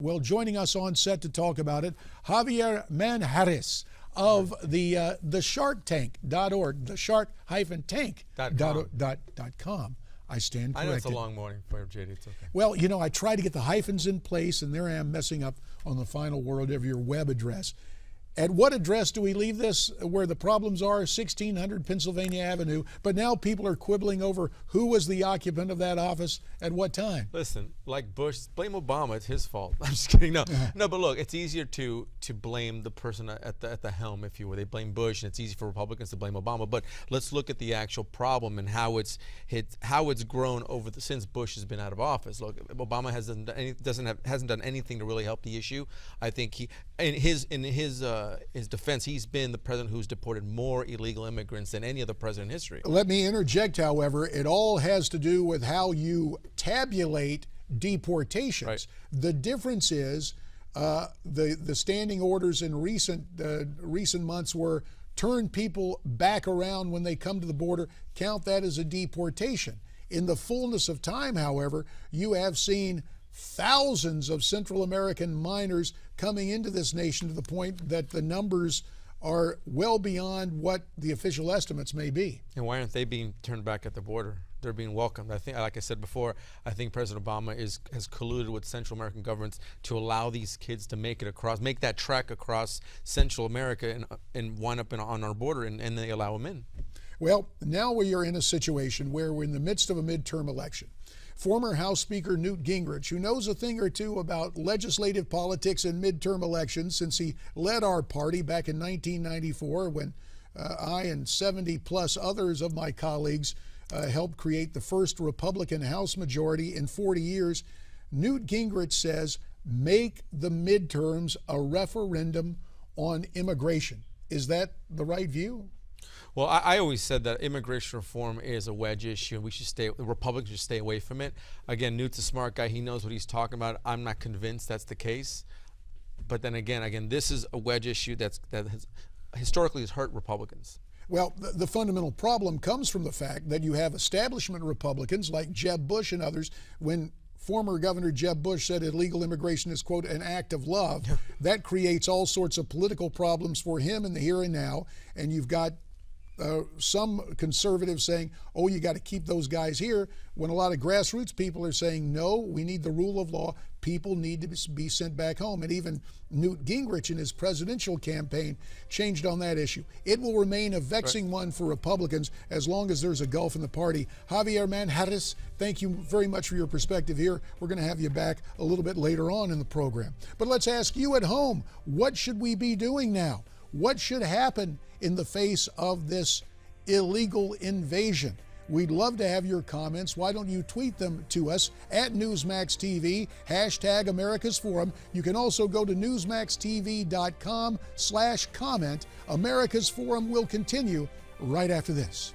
Well, joining us on set to talk about it, Javier Manjarres of the sharktank.org, the shark-tank.com. I stand corrected. I know it's a long morning for you, JD. It's okay. Well, you know, I try to get the hyphens in place, and there I am messing up on the final word of your web address. At what address do we leave this where the problems are? 1600 Pennsylvania Avenue. But now people are quibbling over who was the occupant of that office at what time. Listen, like Bush, blame Obama. It's his fault. I'm just kidding. No, but look, it's easier to blame the person at the helm, if you will. They blame Bush, and it's easy for Republicans to blame Obama. But let's look at the actual problem and how it's grown since Bush has been out of office. Look, Obama hasn't done anything to really help the issue. I think he, in his defense, he's been the president who's deported more illegal immigrants than any other president in history. Let me interject, however. It all has to do with how you tabulate deportations. Right. The difference is the standing orders in recent months were turn people back around when they come to the border, count that as a deportation. In the fullness of time, however, you have seen thousands of Central American minors coming into this nation to the point that the numbers are well beyond what the official estimates may be. And why aren't they being turned back at the border? They're being welcomed. I think, like I said before, I think President Obama has colluded with Central American governments to allow these kids to make that trek across Central America and wind up on our border, and they allow them in. Well, now we are in a situation where we're in the midst of a midterm election. Former House Speaker Newt Gingrich, who knows a thing or two about legislative politics and midterm elections since he led our party back in 1994 when I and 70 plus others of my colleagues helped create the first Republican House majority in 40 years, Newt Gingrich says, make the midterms a referendum on immigration. Is that the right view? Well, I always said that immigration reform is a wedge issue, and Republicans should stay away from it. Again, Newt's a smart guy. He knows what he's talking about. I'm not convinced that's the case. But then again, this is a wedge issue that historically has hurt Republicans. Well, the fundamental problem comes from the fact that you have establishment Republicans like Jeb Bush and others. When former Governor Jeb Bush said illegal immigration is, quote, an act of love, that creates all sorts of political problems for him in the here and now. And you've got some conservatives saying, oh, you got to keep those guys here, when a lot of grassroots people are saying, no, we need the rule of law. People need to be sent back home. And even Newt Gingrich in his presidential campaign changed on that issue. It will remain a vexing one for Republicans as long as there's a gulf in the party. Javier Manjarres, thank you very much for your perspective here. We're going to have you back a little bit later on in the program. But let's ask you at home, what should we be doing now? What should happen in the face of this illegal invasion? We'd love to have your comments. Why don't you tweet them to us at Newsmax TV, hashtag America's Forum. You can also go to newsmaxtv.com/comment. America's Forum will continue right after this.